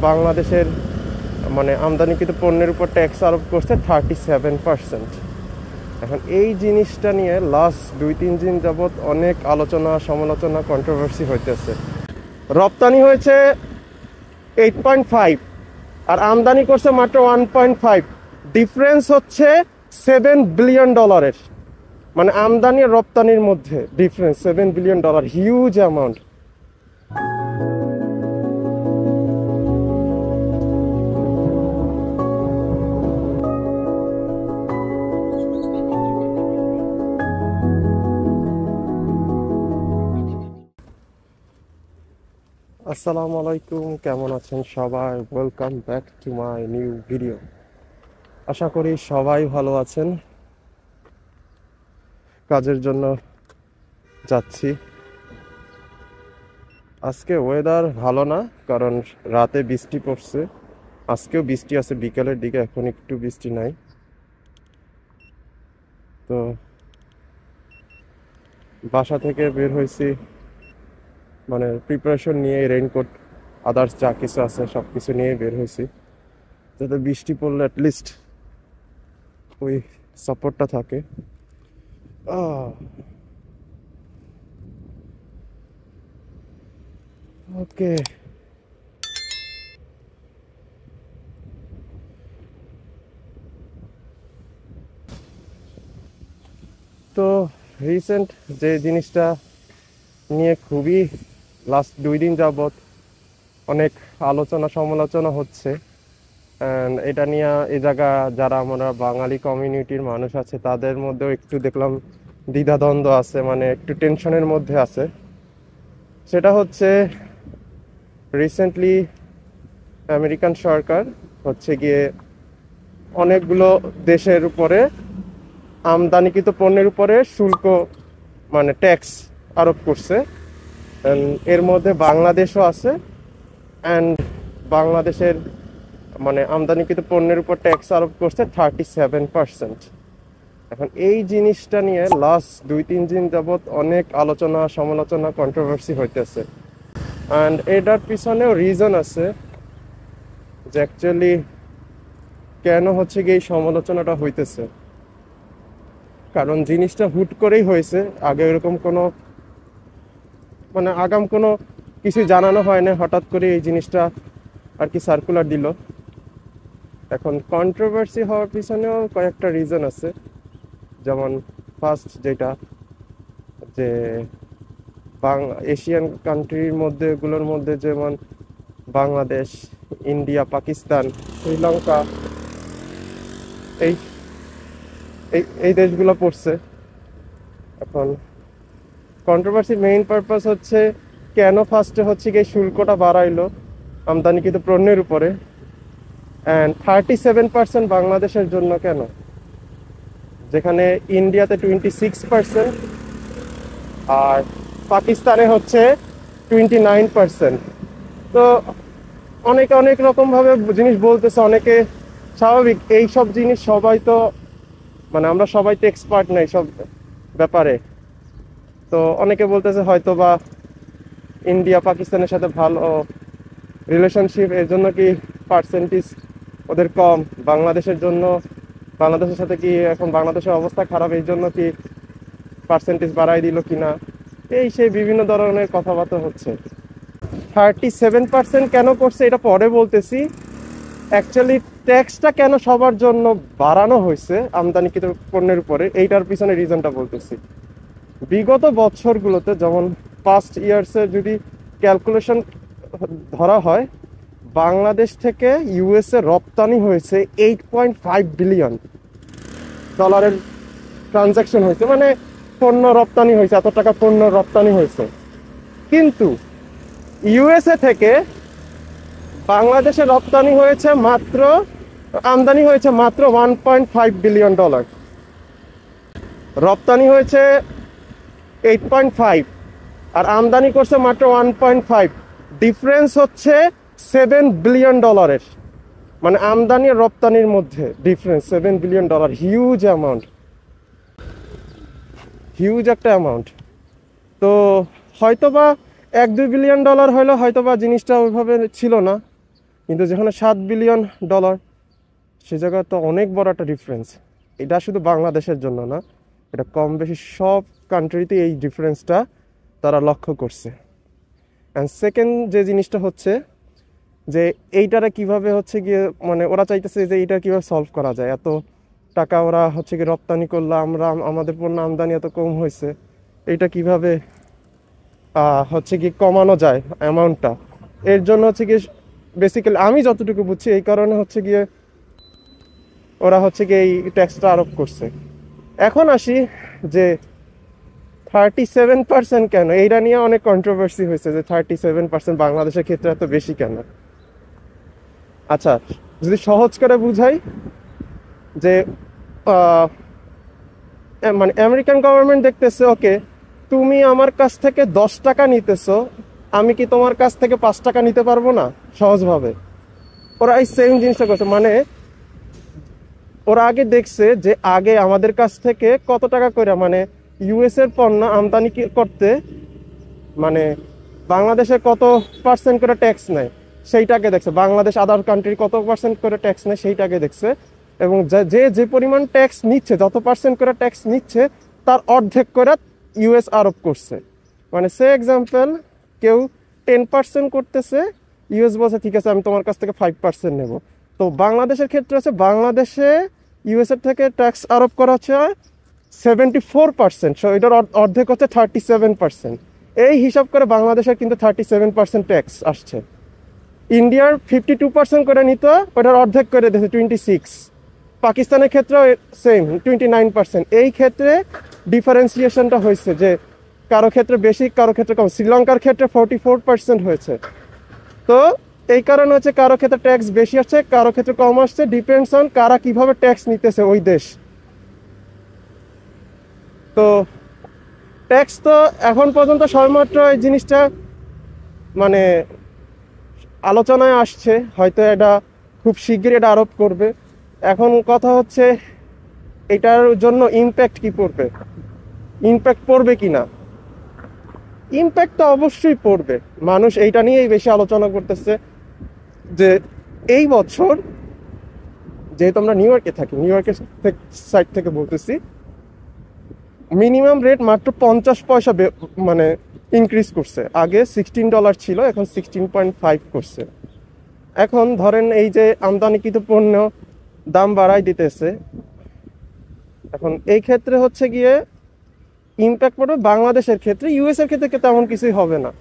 বাংলাদেশের মানে আমদানিকৃত পণ্যের উপর ট্যাক্স আরোপ করছে 37%। এখন এই জিনিসটা নিয়ে লাস্ট 2-3 দিন যাবৎ অনেক আলোচনা সমালোচনা কন্ট্রোভার্সি হইতেছে। রপ্তানি হয়েছে 8.5 আর আমদানি করছে মাত্র 1.5। ডিফারেন্স হচ্ছে $7 বিলিয়ন। মানে আমদানি আর রপ্তানির মধ্যে ডিফারেন্স $7 বিলিয়ন, হিউজ অ্যামাউন্ট। আসসালামু আলাইকুম, কেমন আছেন সবাই? Welcome back to my new video. আশা করি সবাই ভালো আছেন। কাজের জন্য যাচ্ছি। আজকে ওয়েদার ভালো না, কারণ রাতে বৃষ্টি পড়ছে। আজকেও বৃষ্টি আছে বিকালের দিকে, এখন একটু বৃষ্টি নাই। তো বাসা থেকে বের হয়েছি, মানে প্রিপারেশন নিয়ে রেইনকোট আদার্স যা কিছু আছে সব কিছু নিয়ে বের হয়েছি, যাতে বৃষ্টি পড়লে অ্যাটলিস্ট ওই সাপোর্টটা থাকে। ওকে, তো রিসেন্ট যে জিনিসটা নিয়ে খুবই লাস্ট 2 দিন যাবৎ অনেক আলোচনা সমালোচনা হচ্ছে, এটা নিয়ে এই জায়গা যারা আমরা বাঙালি কমিউনিটির মানুষ আছে তাদের মধ্যেও একটু দেখলাম দ্বিধাদ্বন্দ্ব আছে, মানে একটু টেনশনের মধ্যে আছে। সেটা হচ্ছে রিসেন্টলি আমেরিকান সরকার হচ্ছে গিয়ে অনেকগুলো দেশের উপরে আমদানিকৃত পণ্যের উপরে শুল্ক মানে ট্যাক্স আরোপ করছে। এর মধ্যে বাংলাদেশও আছে। অ্যান্ড বাংলাদেশের মানে আমদানিকৃত পণ্যের উপর ট্যাক্স আরোপ করছে 37%। এখন এই জিনিসটা নিয়ে লাস্ট 2-3 দিন যাবৎ অনেক আলোচনা সমালোচনা কন্ট্রোভার্সি হইতেছে। অ্যান্ড এটার পিছনেও রিজন আছে যে অ্যাকচুয়ালি কেন হচ্ছে গিয়ে এই সমালোচনাটা হইতেছে। কারণ জিনিসটা হুট করেই হয়েছে, আগে এরকম কোনো মানে আগাম কোনো কিছু জানানো হয় না, হঠাৎ করে এই জিনিসটা আর কি সার্কুলার দিল। এখন কন্ট্রোভার্সি হওয়ার পিছনেও কয়েকটা রিজন আছে। যেমন ফার্স্ট যেটা, যে এশিয়ান কান্ট্রির মধ্যে এগুলোর মধ্যে যেমন বাংলাদেশ, ইন্ডিয়া, পাকিস্তান, শ্রীলঙ্কা, এই এই দেশগুলো পড়ছে। এখন কন্ট্রোভার্সির মেইন পারপাস হচ্ছে কেন ফার্স্টে হচ্ছে গিয়ে শুল্কটা বাড়াইলো আমদানিকৃত পণ্যের উপরে, অ্যান্ড 37% বাংলাদেশের জন্য কেন, যেখানে ইন্ডিয়াতে 26% আর পাকিস্তানে হচ্ছে 29%। তো অনেকে অনেক রকমভাবে জিনিস বলতেছে, অনেকে স্বাভাবিক এই সব জিনিস সবাই তো মানে আমরা সবাই তো এক্সপার্ট নাই সব ব্যাপারে। তো অনেকে বলতেছে হয়তো বা ইন্ডিয়া পাকিস্তানের সাথে ভালো রিলেশনশিপ, এর জন্য কি পার্সেন্টেজ ওদের কম। বাংলাদেশের সাথে কি এখন বাংলাদেশের অবস্থা খারাপ, এই জন্য কি পার্সেন্টেজ বাড়াই দিল কিনা, এই সেই বিভিন্ন ধরনের কথাবার্তা হচ্ছে। 37% কেন করছে এটা পরে বলতেছি। অ্যাকচুয়ালি ট্যাক্সটা কেন সবার জন্য বাড়ানো হয়েছে আমদানিকৃত পণ্যের উপরে, এইটার পিছনে রিজনটা বলতেছি। বিগত বছরগুলোতে যেমন পাস্ট ইয়ার্সে যদি ক্যালকুলেশন ধরা হয়, বাংলাদেশ থেকে ইউএসএ রপ্তানি হয়েছে $8.5 বিলিয়ন ট্রানজাকশন হয়েছে, মানে পণ্য রপ্তানি হয়েছে, এত টাকা পণ্য রপ্তানি হয়েছে। কিন্তু ইউএসএ থেকে বাংলাদেশে রপ্তানি হয়েছে মাত্র, আমদানি হয়েছে মাত্র $1.5 বিলিয়ন। রপ্তানি হয়েছে 8.5 আর আমদানি করছে মাত্র 1.5। ডিফারেন্স হচ্ছে $7 বিলিয়ন। মানে আমদানি আর রপ্তানির মধ্যে difference $7 billion, huge amount, huge একটা অ্যামাউন্ট। তো হয়তোবা $1-2 বিলিয়ন হলে হয়তোবা জিনিসটা ওইভাবে ছিল না, কিন্তু যেখানে $7 বিলিয়ন, সে জায়গায় তো অনেক বড় একটা ডিফারেন্স। এটা শুধু বাংলাদেশের জন্য না, এটা কম বেশি সব কান্ট্রিতে এই ডিফারেন্সটা তারা লক্ষ্য করছে। অ্যান্ড সেকেন্ড যে জিনিসটা হচ্ছে যে এইটারা কিভাবে হচ্ছে গিয়ে মানে ওরা চাইতেছে যে এইটা কিভাবে সলভ করা যায়। এত টাকা ওরা হচ্ছে গিয়ে রপ্তানি করলো, আমাদের পণ্য আমদানি এত কম হয়েছে, এইটা কিভাবে হচ্ছে কি কমানো যায় অ্যামাউন্টটা। এর জন্য হচ্ছে গিয়ে বেসিক্যালি আমি যতটুকু বুঝছি এই কারণে হচ্ছে গিয়ে ওরা হচ্ছে গিয়ে এই ট্যাক্সটা আরোপ করছে। এখন আসি যে 37% কেন, এইটা নিয়ে অনেক কন্ট্রোভার্সি হয়েছে যে 37% বাংলাদেশের ক্ষেত্রে এত বেশি কেন। আচ্ছা, যদি সহজ করে বুঝাই যে মানে আমেরিকান গভর্নমেন্ট দেখতেছে ওকে তুমি আমার কাছ থেকে 10 টাকা নিতেছো, আমি কি তোমার কাছ থেকে 5 টাকা নিতে পারবো না? সহজভাবে ওরা এই সেম জিনিসটা করছে। মানে ওরা আগে দেখছে যে আগে আমাদের কাছ থেকে কত টাকা করে মানে ইউএস এর পণ্য আমদানি করতে মানে বাংলাদেশে কত পার্সেন্ট করে ট্যাক্স নেয় সেইটাকে দেখছে, বাংলাদেশ আদার কান্ট্রি কত পার্সেন্ট করে ট্যাক্স নেয় সেইটাকে দেখছে, এবং যে যে পরিমাণ ট্যাক্স নিচ্ছে, যত পার্সেন্ট করে ট্যাক্স নিচ্ছে তার অর্ধেক করে ইউএস আরোপ করছে। মানে সে এক্সাম্পল কেউ 10% করতেছে, ইউএস বলছে ঠিক আছে আমি তোমার কাছ থেকে 5% নেব। তো বাংলাদেশের ক্ষেত্রে আছে বাংলাদেশে ইউএস এর থেকে ট্যাক্স আরোপ করা হচ্ছে 74%, সো এটার অর্ধেক হচ্ছে 37%। এই হিসাব করে বাংলাদেশের কিন্তু 37% ট্যাক্স আসছে। ইন্ডিয়ার 52% করে নিত, ওটার অর্ধেক করে দিয়েছে 26। পাকিস্তানের ক্ষেত্রেও সেম 29%। এই ক্ষেত্রে ডিফারেন্সিয়েশনটা হয়েছে যে কারো ক্ষেত্রে বেশি কারো ক্ষেত্রে কম। শ্রীলঙ্কার ক্ষেত্রে 44% হয়েছে। তো এই কারণে হচ্ছে কারো ক্ষেত্রে ট্যাক্স বেশি আসছে, কারো ক্ষেত্রে কম আসছে, ডিপেন্ডস অন কারা কিভাবে ট্যাক্স নিতেছে ওই দেশ। তো ট্যাক্স তো এখন পর্যন্ত সবেমাত্র এই জিনিসটা মানে আলোচনায় আসছে, হয়তো এটা খুব শীঘ্রই এটা আরোপ করবে। এখন কথা হচ্ছে এটার জন্য ইম্প্যাক্ট কি পড়বে, ইম্প্যাক্ট পড়বে কি না। ইম্প্যাক্ট তো অবশ্যই পড়বে, মানুষ এইটা নিয়েই বেশি আলোচনা করতেছে যে এই বছর যেহেতু আমরা নিউ ইয়র্কে থাকি, নিউ ইয়র্কের সাইড থেকে বলতেছি, মিনিমাম রেট মাত্র 50 পয়সা মানে ইনক্রিজ করছে। আগে $16 ছিল, এখন 16.5 করছে। এখন ধরেন এই যে আমদানিকৃত পণ্য দাম বাড়াই দিতেছে, এখন এই ক্ষেত্রে হচ্ছে গিয়ে ইম্প্যাক্ট পড়বে বাংলাদেশের ক্ষেত্রে। ইউএস এর ক্ষেত্রে তেমন কিছুই হবে না,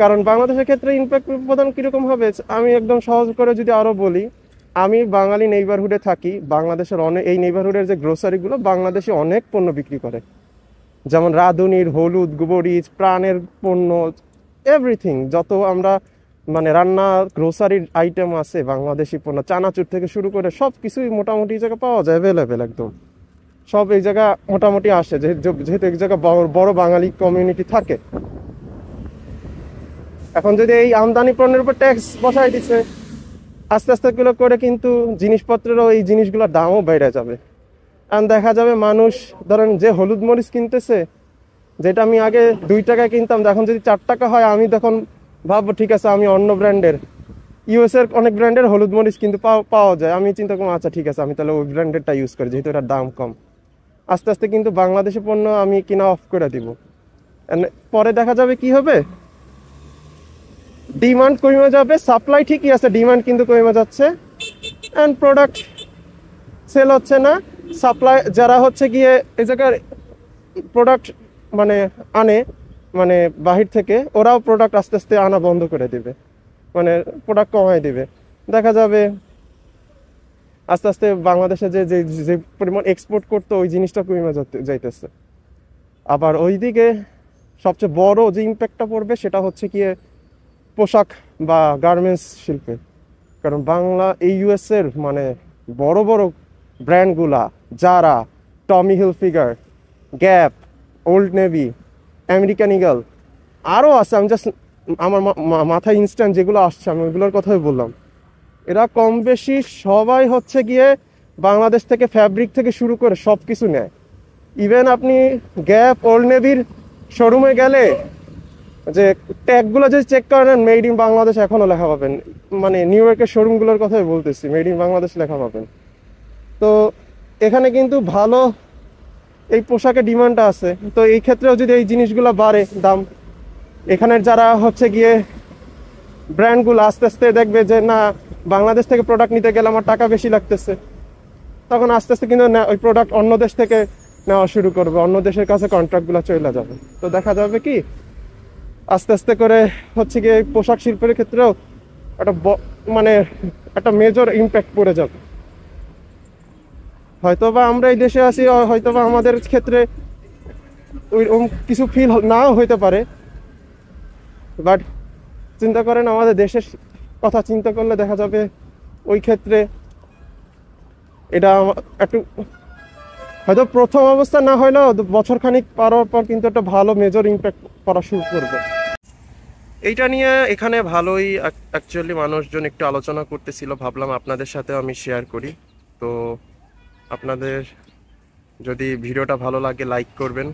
কারণ বাংলাদেশের ক্ষেত্রে ইম্প্যাক্ট প্রদান কীরকম হবে আমি একদম সহজ করে যদি আরও বলি, আমি বাঙালি নেইবারহুডে থাকি, বাংলাদেশের অনেক এই নেইবারহুডের যে গ্রোসারিগুলো বাংলাদেশে অনেক পণ্য বিক্রি করে, যেমন রাঁধুনির, হলুদ, গোবরিচ, প্রাণের পণ্য, এভরিথিং যত আমরা মানে রান্না গ্রোসারির আইটেম আছে বাংলাদেশি পণ্য, চানাচুর থেকে শুরু করে সব কিছুই মোটামুটি এই জায়গায় পাওয়া যায়, অ্যাভেলেবেল একদম সব এই জায়গা মোটামুটি আসে, যেহেতু এক জায়গায় বড় বাঙালি কমিউনিটি থাকে। এখন যদি এই আমদানি পণ্যের উপর ট্যাক্স বসাই দিচ্ছে, আস্তে আস্তে এগুলো করে কিন্তু জিনিসপত্রেরও এই জিনিসগুলোর দামও বেড়ে যাবে। আর দেখা যাবে মানুষ ধরেন যে হলুদ মরিচ কিনতেছে, যেটা আমি আগে 2 টাকায় কিনতাম, এখন যদি 4 টাকা হয় আমি তখন ভাববো ঠিক আছে আমি অন্য ব্র্যান্ডের, ইউএস এর অনেক ব্র্যান্ডের হলুদ মরিচ কিন্তু পাওয়া যায়, আমি চিন্তা করবো আচ্ছা ঠিক আছে আমি তাহলে ওই ব্র্যান্ডেরটা ইউজ করি যেহেতু এটার দাম কম। আস্তে আস্তে কিন্তু বাংলাদেশি পণ্য আমি কিনা অফ করে দিব। পরে দেখা যাবে কি হবে, ডিমান্ড কমে যাবে, সাপ্লাই ঠিকই আছে, ডিমান্ড কিন্তু কমে যাচ্ছে, অ্যান্ড প্রোডাক্ট সেল হচ্ছে না। সাপ্লাই যারা হচ্ছে গিয়ে এই জায়গার প্রোডাক্ট মানে আনে মানে বাহির থেকে, ওরাও প্রোডাক্ট আস্তে আস্তে আনা বন্ধ করে দিবে, মানে প্রোডাক্ট কমাই দিবে। দেখা যাবে আস্তে আস্তে বাংলাদেশে যে যে পরিমাণ এক্সপোর্ট করতো ওই জিনিসটা কমে যাইতেছে। আবার ওইদিকে সবচেয়ে বড় যে ইম্প্যাক্টটা পড়বে সেটা হচ্ছে গিয়ে পোশাক বা গার্মেন্টস শিল্পে, কারণ এই ইউএসের মানে বড় বড় ব্র্যান্ডগুলা যারা টমি Hilfiger, gap, old navy, American eagle, আরও আছে, আমি জাস্ট আমার মাথায় ইনস্ট্যান্ট যেগুলো আসছে আমি ওইগুলোর কথাই বললাম। এরা কম বেশি সবাই হচ্ছে গিয়ে বাংলাদেশ থেকে ফ্যাব্রিক থেকে শুরু করে সব কিছু নেয়। ইভেন আপনি গ্যাপ, ওল্ড নেভির শোরুমে গেলে যে ট্যাগগুলো যে চেক করেন মেড ইন বাংলাদেশ এখনো লেখা পাবেন, মানে নিউ ইয়র্কের শোরুমগুলোর কথাই বলতেছি, মেড ইন বাংলাদেশ লেখা পাবেন। তো এখানে কিন্তু ভালো এই পোশাকের ডিমান্ডটা আছে। তো এই ক্ষেত্রেও যদি এই জিনিসগুলো বাড়ে দাম, এখানের যারা হচ্ছে গিয়ে ব্র্যান্ডগুলো আস্তে আস্তে দেখবে যে না, বাংলাদেশ থেকে প্রোডাক্ট নিতে গেলে আমার টাকা বেশি লাগতেছে, তখন আস্তে আস্তে কিন্তু ওই প্রোডাক্ট অন্য দেশ থেকে নেওয়া শুরু করবে, অন্য দেশের কাছে কন্ট্রাক্টগুলো চলে যাবে। তো দেখা যাবে কি আস্তে আস্তে করে হচ্ছে গিয়ে পোশাক শিল্পের ক্ষেত্রেও একটা মানে একটা মেজর ইম্প্যাক্ট পড়ে যাবে। হয়তোবা আমরা এই দেশে আছি, হয়তোবা আমাদের ক্ষেত্রে ওই কিছু ফিল নাও হইতে পারে, বাট চিন্তা করেন আমাদের দেশের কথা চিন্তা করলে দেখা যাবে ওই ক্ষেত্রে এটা একটু হয়তো প্রথম অবস্থা না হলেও বছর খানিক পারার পর কিন্তু একটা ভালো মেজর ইম্প্যাক্ট পড়া শুরু করবে। এইটা নিয়ে এখানে ভালোই অ্যাকচুয়ালি মানুষজন একটু আলোচনা করতেছিল, ভাবলাম আপনাদের সাথেও আমি শেয়ার করি। তো আপনাদের যদি ভিডিওটা ভালো লাগে লাইক করবেন,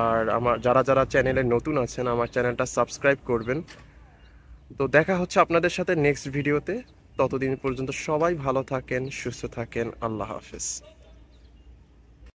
আর আমার যারা যারা চ্যানেলে নতুন আছেন আমার চ্যানেলটা সাবস্ক্রাইব করবেন। তো দেখা হচ্ছে আপনাদের সাথে নেক্সট ভিডিওতে। ততদিন পর্যন্ত সবাই ভালো থাকেন, সুস্থ থাকেন। আল্লাহ হাফেজ।